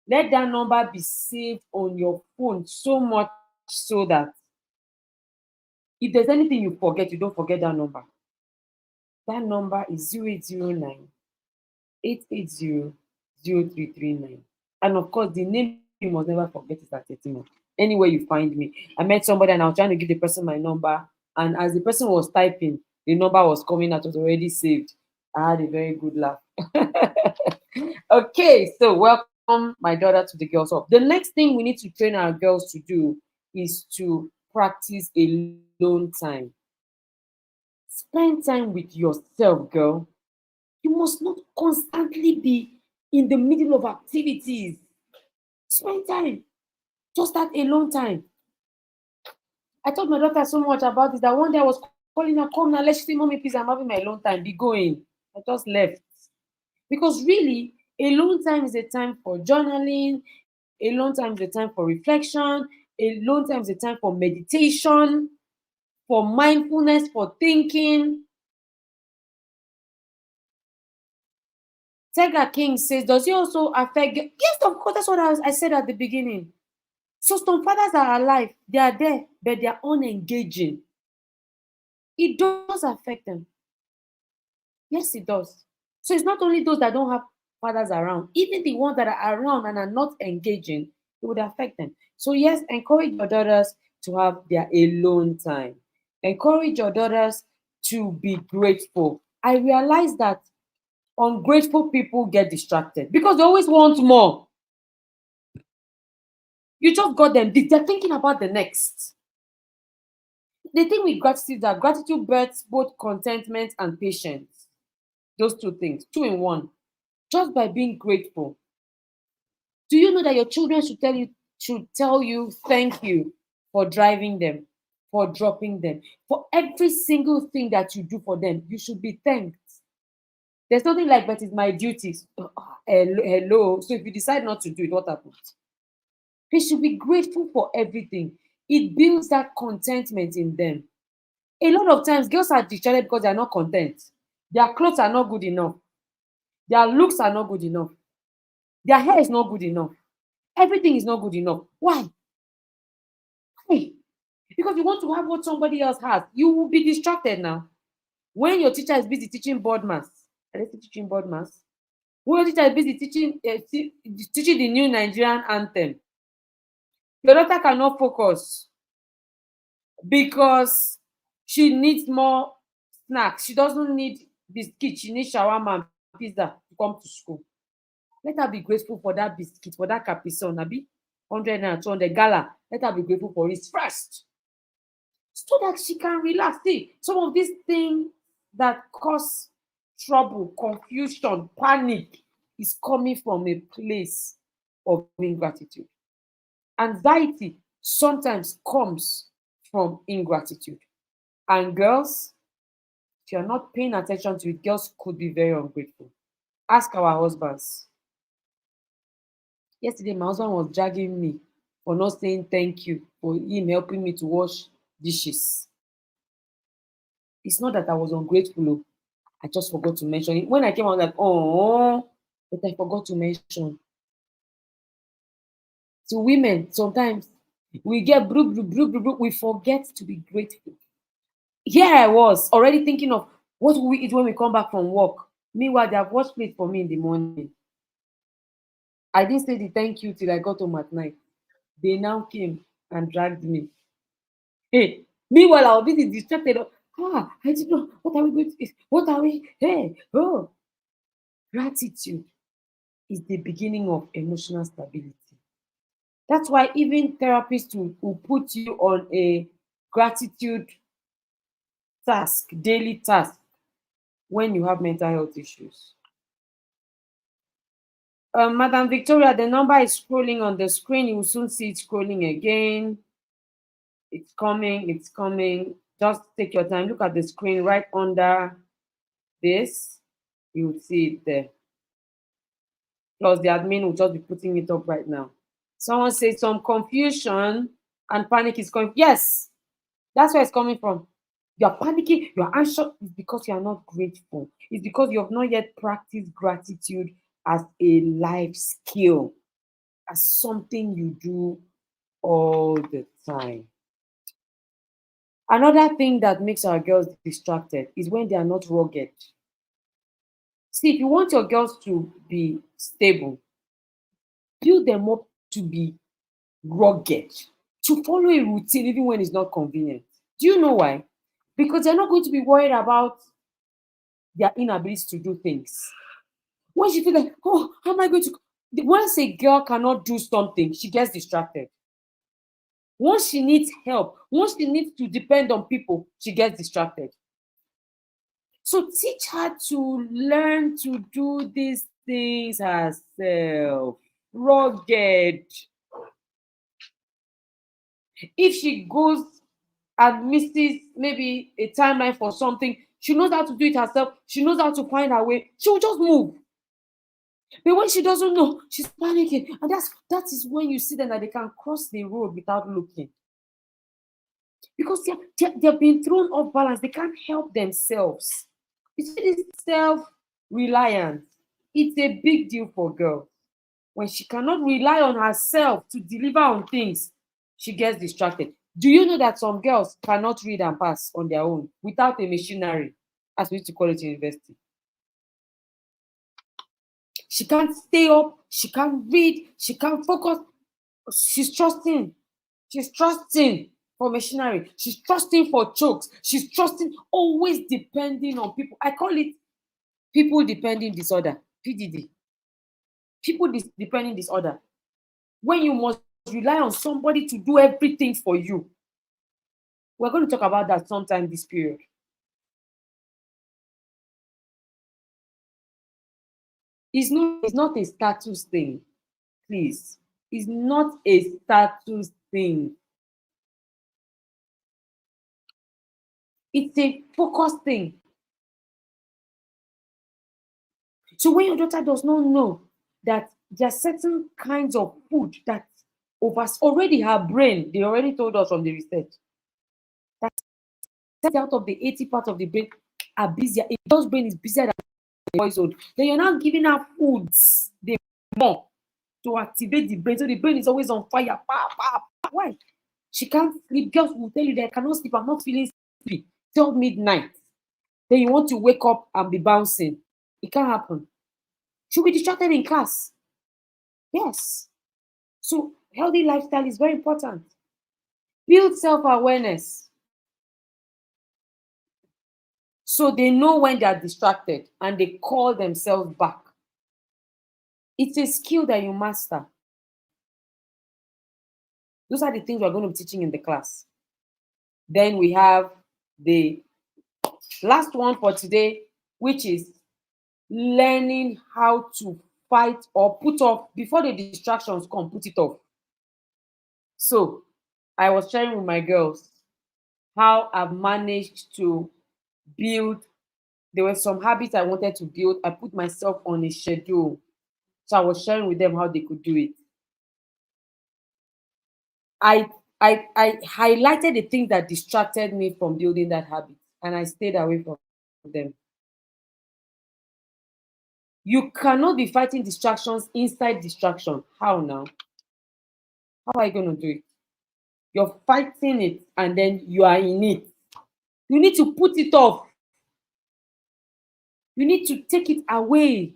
Let that number be saved on your phone so much so that if there's anything you forget, you don't forget that number. That number is 0809 880 0339. And of course, the name you must never forget is Etima. Anywhere you find me. I met somebody and I was trying to give the person my number. And as the person was typing, the number was coming out, was already saved. I had a very good laugh. Okay, so welcome my daughter to the girls' hub. The next thing we need to train our girls to do is to practice alone time. Spend time with yourself, girl. You must not constantly be in the middle of activities. Spend time. Just that alone time. I told my daughter so much about this that one day I was calling her, come now, let's see, mommy, please, I'm having my alone time. Be going. I just left. Because really, alone time is a time for journaling, alone time is a time for reflection, alone time is a time for meditation, for mindfulness, for thinking. Tega King says, does it also affect? Yes, of course, that's what I said at the beginning. So some fathers are alive, they are there, but they are unengaging. It does affect them. Yes, it does. So it's not only those that don't have fathers around, even the ones that are around and are not engaging, it would affect them. So yes, encourage your daughters to have their alone time. Encourage your daughters to be grateful. I realize that ungrateful people get distracted because they always want more. You just got them. They're thinking about the next. The thing with gratitude is that gratitude births both contentment and patience. Those two things, two in one. Just by being grateful. Do you know that your children should tell you thank you for driving them, for dropping them, for every single thing that you do for them? You should be thanked. There's nothing like, but it's my duties. Hello. So if you decide not to do it, what happens? They should be grateful for everything. It builds that contentment in them. A lot of times, girls are distracted because they are not content. Their clothes are not good enough. Their looks are not good enough. Their hair is not good enough. Everything is not good enough. Why? Why? Because you want to have what somebody else has. You will be distracted now. When your teacher is busy teaching board maths, are they still teaching board maths? When your teacher is busy teaching the new Nigerian anthem, your daughter cannot focus because she needs more snacks. She doesn't need biscuit. She needs shawarma and pizza to come to school. Let her be grateful for that biscuit, for that capison, abi 100 and 200 gala. Let her be grateful for it first, so that she can relax. See, some of these things that cause trouble, confusion, panic is coming from a place of ingratitude. Anxiety sometimes comes from ingratitude. And girls, if you're not paying attention to it, girls could be very ungrateful. Ask our husbands. Yesterday, my husband was dragging me for not saying thank you for him helping me to wash dishes. It's not that I was ungrateful, oh. I just forgot to mention it. When I came out, like, oh, but I forgot to mention. To women, sometimes we get brook, brook, brook, brook, brook, we forget to be grateful. Here I was already thinking of what will we eat when we come back from work. Meanwhile, they have washed plate for me in the morning. I didn't say the thank you till I got home at night. They now came and dragged me. Hey, meanwhile, I'll be distracted. I didn't know. What are we going to eat? What are we? Hey, oh. Gratitude is the beginning of emotional stability. That's why even therapists will put you on a gratitude task, daily task, when you have mental health issues. Madam Victoria, the number is scrolling on the screen. You will soon see it scrolling again. It's coming, it's coming. Just take your time. Look at the screen right under this. You will see it there. Plus, the admin will just be putting it up right now. Someone says some confusion and panic is coming. Yes, that's where it's coming from. You're panicking, you're anxious. It's because you are not grateful. It's because you have not yet practiced gratitude as a life skill, as something you do all the time. Another thing that makes our girls distracted is when they are not rugged. See, if you want your girls to be stable, build them up to be rugged, to follow a routine even when it's not convenient. Do you know why? Because they're not going to be worried about their inability to do things. When she feels like, oh, how am I going to? Once a girl cannot do something, she gets distracted. Once she needs help, once she needs to depend on people, she gets distracted. So teach her to learn to do these things herself. Rugged. If she goes and misses maybe a timeline for something, she knows how to do it herself. She knows how to find her way. She will just move. But when she doesn't know, she's panicking. And that is when you see them that they can cross the road without looking. Because they've been thrown off balance. They can't help themselves. You see this self-reliance. It's a big deal for girls. When she cannot rely on herself to deliver on things, she gets distracted. Do you know that some girls cannot read and pass on their own without a machinery, as we used to call it in university? She can't stay up, she can't read, she can't focus. She's trusting. She's trusting for machinery. She's trusting for chokes. She's trusting, always depending on people. I call it people depending disorder, PDD. People depending disorder. When you must rely on somebody to do everything for you. We're going to talk about that sometime this period. It's not a status thing, please. It's not a status thing. It's a focus thing. So when your daughter does not know that there are certain kinds of food that overs already her brain, they already told us from the research that out of the 80 parts of the brain are busier. A girl's brain is busier than a boy's own. Then you're now giving her foods they more to activate the brain. So the brain is always on fire. Pa, pa, pa. Why? She can't sleep. Girls will tell you they cannot sleep. I'm not feeling sleepy till midnight. Then you want to wake up and be bouncing. It can't happen. She'll be distracted in class. Yes. So healthy lifestyle is very important. Build self-awareness. So they know when they are distracted and they call themselves back. It's a skill that you master. Those are the things we're going to be teaching in the class. Then we have the last one for today, which is learning how to fight or put off before the distractions come, put it off. So I was sharing with my girls how I've managed to build. There were some habits I wanted to build. I put myself on a schedule. So I was sharing with them how they could do it. I I highlighted the things that distracted me from building that habit, and I stayed away from them. You cannot be fighting distractions inside distraction. How now? How are you going to do it? You're fighting it and then you are in it. You need to put it off. You need to take it away.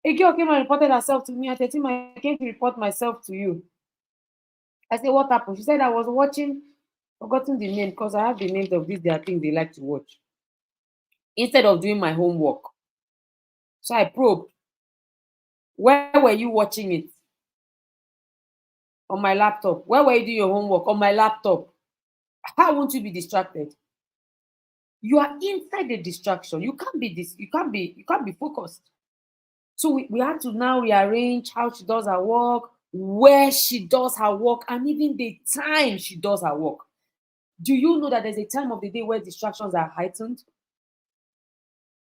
A girl came and reported herself to me at 13. I came to report myself to you. I said, what happened? She said, I was watching, forgotten the name because I have the names of these, their things they like to watch. Instead of doing my homework. So I probed, where were you watching it? On my laptop. Where were you doing your homework? On my laptop. How won't you be distracted? You are inside the distraction. You can't be this, you can't be focused. So we had to now rearrange how she does her work, where she does her work, and even the time she does her work. Do you know that there's a time of the day where distractions are heightened?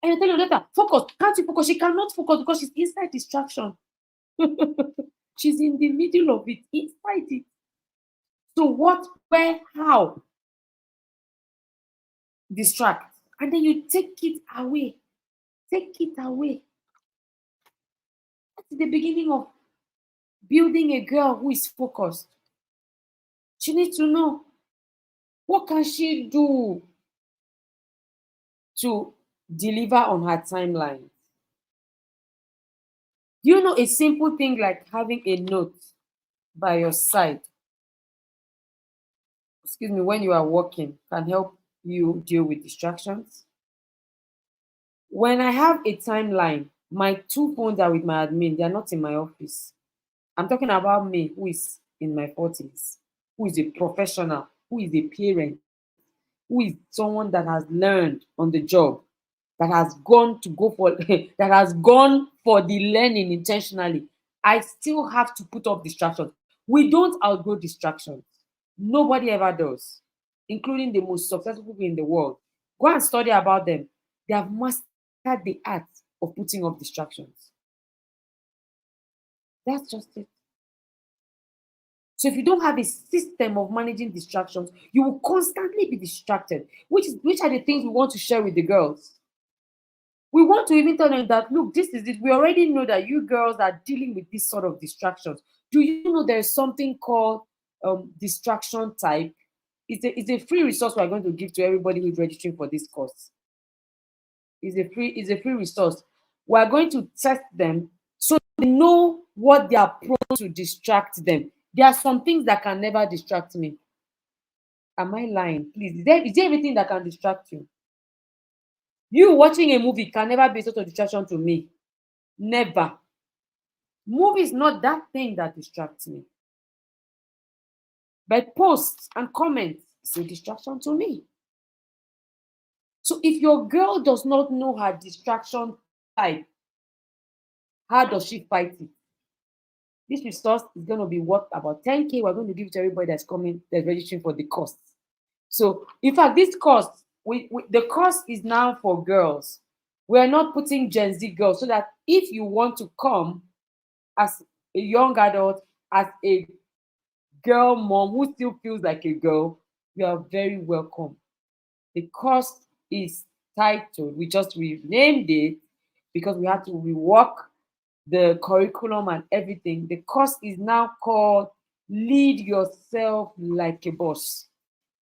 And you tell your daughter, focus. Can't you focus? She cannot focus because she's inside distraction. She's in the middle of it, inside it. So what, where, how? Distract. And then you take it away. Take it away. That's the beginning of building a girl who is focused. She needs to know, what can she do to deliver on her timeline? Do you know a simple thing like having a note by your side, excuse me, when you are working can help you deal with distractions? When I have a timeline, my two phones are with my admin, they are not in my office. I'm talking about me, who is in my 40s, who is a professional, who is a parent, who is someone that has learned on the job, that has gone to go for that has gone for the learning intentionally. I still have to put up distractions. We don't outgrow distractions. Nobody ever does, including the most successful people in the world. Go and study about them. They have mastered the art of putting off distractions. That's just it. So if you don't have a system of managing distractions, you will constantly be distracted, which are the things we want to share with the girls. We want to even tell them that, look, this is it. We already know that you girls are dealing with this sort of distractions. Do you know there's something called distraction type? It's a free resource we're going to give to everybody who's registering for this course. It's a free resource. We're going to test them so they know what they are prone to distract them. There are some things that can never distract me. Am I lying? Please, is there anything that can distract you? You watching a movie can never be such a distraction to me. Never. Movie is not that thing that distracts me. But posts and comments is a distraction to me. So if your girl does not know her distraction type, how does she fight it? This resource is going to be worth about 10K. We're going to give it to everybody that's coming, that's registering for the course. So, in fact, this course, the course is now for girls. We are not putting Gen Z girls, so that if you want to come as a young adult, as a girl mom who still feels like a girl, you are very welcome. The course is titled, we just renamed it because we had to rework the curriculum and everything. The course is now called Lead Yourself Like a Boss,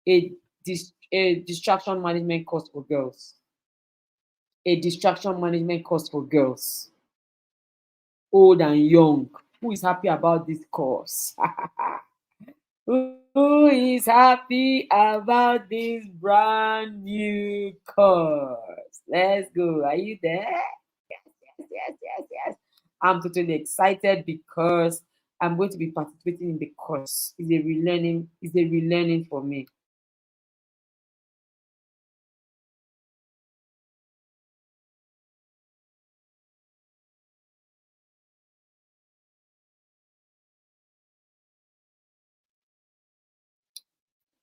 a distraction management course for girls. A distraction management course for girls, old and young. Who is happy about this course? Who is happy about this brand new course? Let's go. Are you there? yes. I'm totally excited because I'm going to be participating in the course. It's a relearning for me.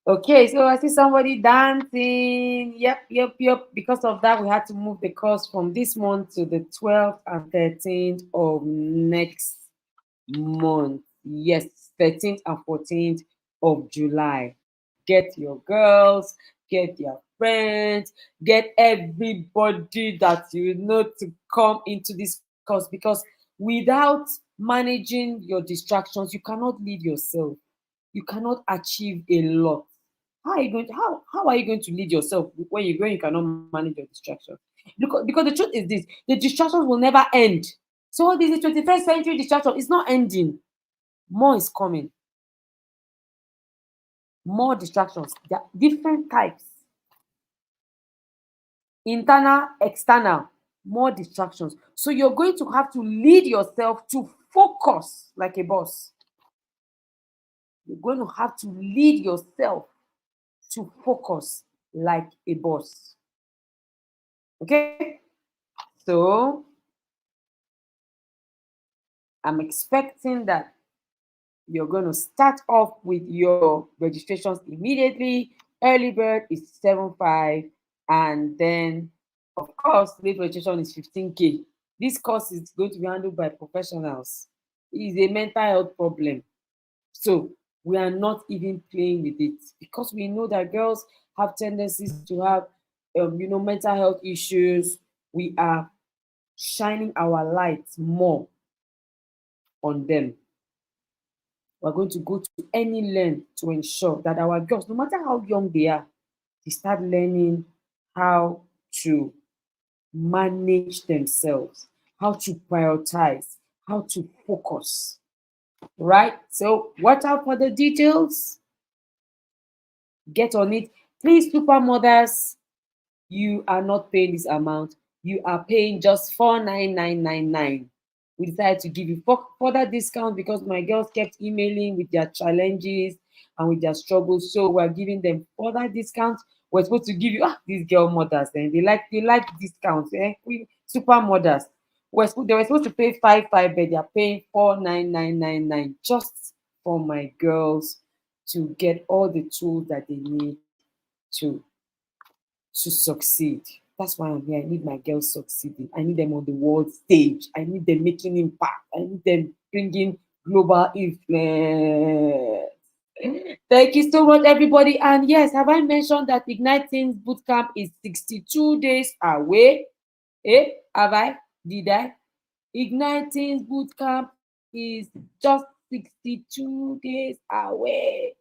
Okay, so I see somebody dancing. Yep. Because of that, we had to move the course from this month to the 12th and 13th of next month. Yes, 13th and 14th of July. Get your girls, get your friends, get everybody that you know to come into this course, because without managing your distractions, you cannot lead yourself. You cannot achieve a lot. How are you going to lead yourself when you cannot manage your distractions? Because the truth is this, the distractions will never end. So all this 21st century distraction is not ending. More is coming. More distractions. There are different types. Internal, external, more distractions. So you're going to have to lead yourself to focus like a boss. You're going to have to lead yourself to focus like a boss. Okay? So I'm expecting that you're going to start off with your registrations immediately. Early bird is 7.5, and then of course late registration is 15K. This course is going to be handled by professionals. It is a mental health problem, so we are not even playing with it, because we know that girls have tendencies to have mental health issues. We are shining our lights more on them. We're going to go to any length to ensure that our girls, no matter how young they are, they start learning how to manage themselves, how to prioritize, how to focus. Right? So watch out for the details. Get on it. Please, super mothers, you are not paying this amount. You are paying just 49999. We decided to give you further discount because my girls kept emailing with their challenges and with their struggles. So we're giving them further discounts. We're supposed to give you these girl mothers, and they like discounts. We super mothers. They were supposed to pay 5.5, but they are paying 49999 just for my girls to get all the tools that they need to to succeed. That's why I'm here. I need my girls succeeding. I need them on the world stage. I need them making impact. I need them bringing global influence. Thank you so much, everybody. And yes, have I mentioned that Igniting Bootcamp is 62 days away? Have I? Did I? Igniting Bootcamp is just 62 days away.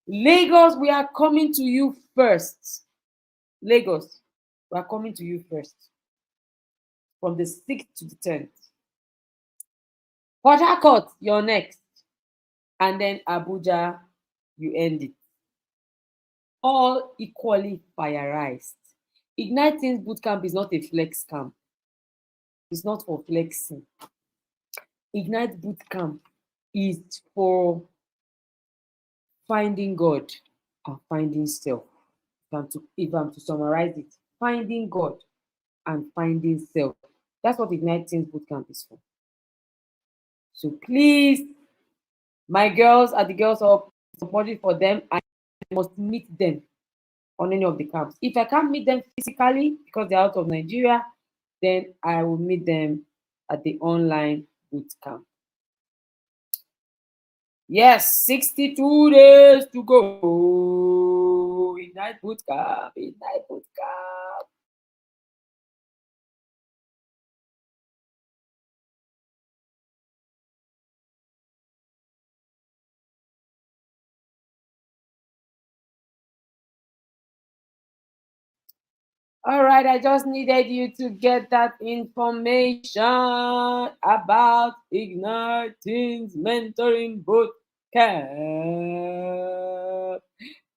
Lagos, we are coming to you first. Lagos, we are coming to you first from the 6th to the 10th. Port Harcourt, you're next. And then Abuja, you end it. All equally fireized. Igniting Bootcamp is not a flex camp. It's not for flexing. Ignite Bootcamp is for finding God and finding self. If I'm to summarize it, finding God and finding self. That's what Igniting Bootcamp is for. So please, my girls are the girls of supporting for them. I must meet them on any of the camps. If I can't meet them physically because they're out of Nigeria, then I will meet them at the online boot camp. Yes, 62 days to go. Ignite boot camp. Ignite boot camp. All right, I just needed you to get that information about Igniting's mentoring boot camp.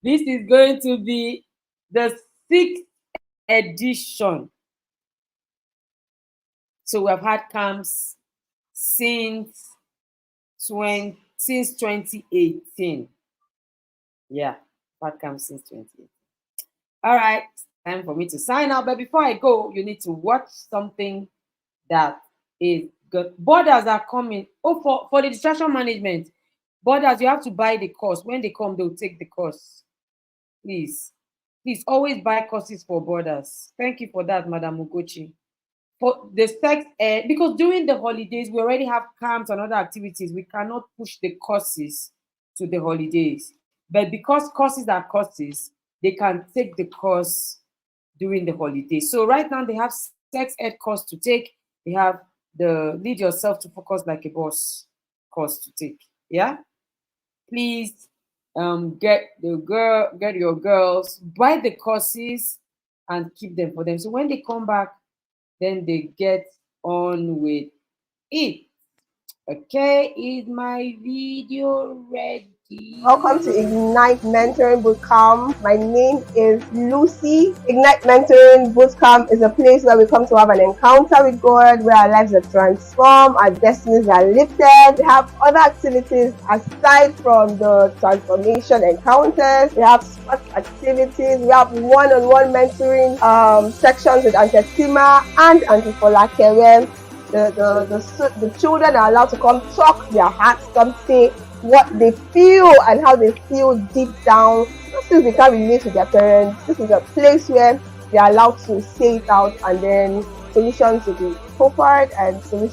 This is going to be the 6th edition. So we have had camps since 2018. Yeah, had camps since 2018. All right, time for me to sign out. But before I go, you need to watch something that is good. Borders are coming. Oh, for the distraction management, borders, you have to buy the course. When they come, they'll take the course. Please always buy courses for borders. Thank you for that, Madam Ugochi. For the sex ed, because during the holidays we already have camps and other activities, we cannot push the courses to the holidays. But because courses are courses, they can take the course during the holidays. So right now they have sex ed course to take. They have the lead yourself to focus like a boss course to take. Yeah, please get your girls, buy the courses and keep them for them. So when they come back, then they get on with it. Okay, is my video ready? Welcome to Ignite Mentoring Bootcamp. My name is Lucy. Ignite Mentoring Bootcamp is a place where we come to have an encounter with God, where our lives are transformed, our destinies are lifted. We have other activities aside from the transformation encounters. We have sports activities. We have one-on-one mentoring sections with Auntie Etima and Auntie Folake, where the children are allowed to come talk their hearts, come say what they feel and how they feel deep down. Since they can't relate to their parents, this is a place where they are allowed to say it out, and then solutions will be offered and solutions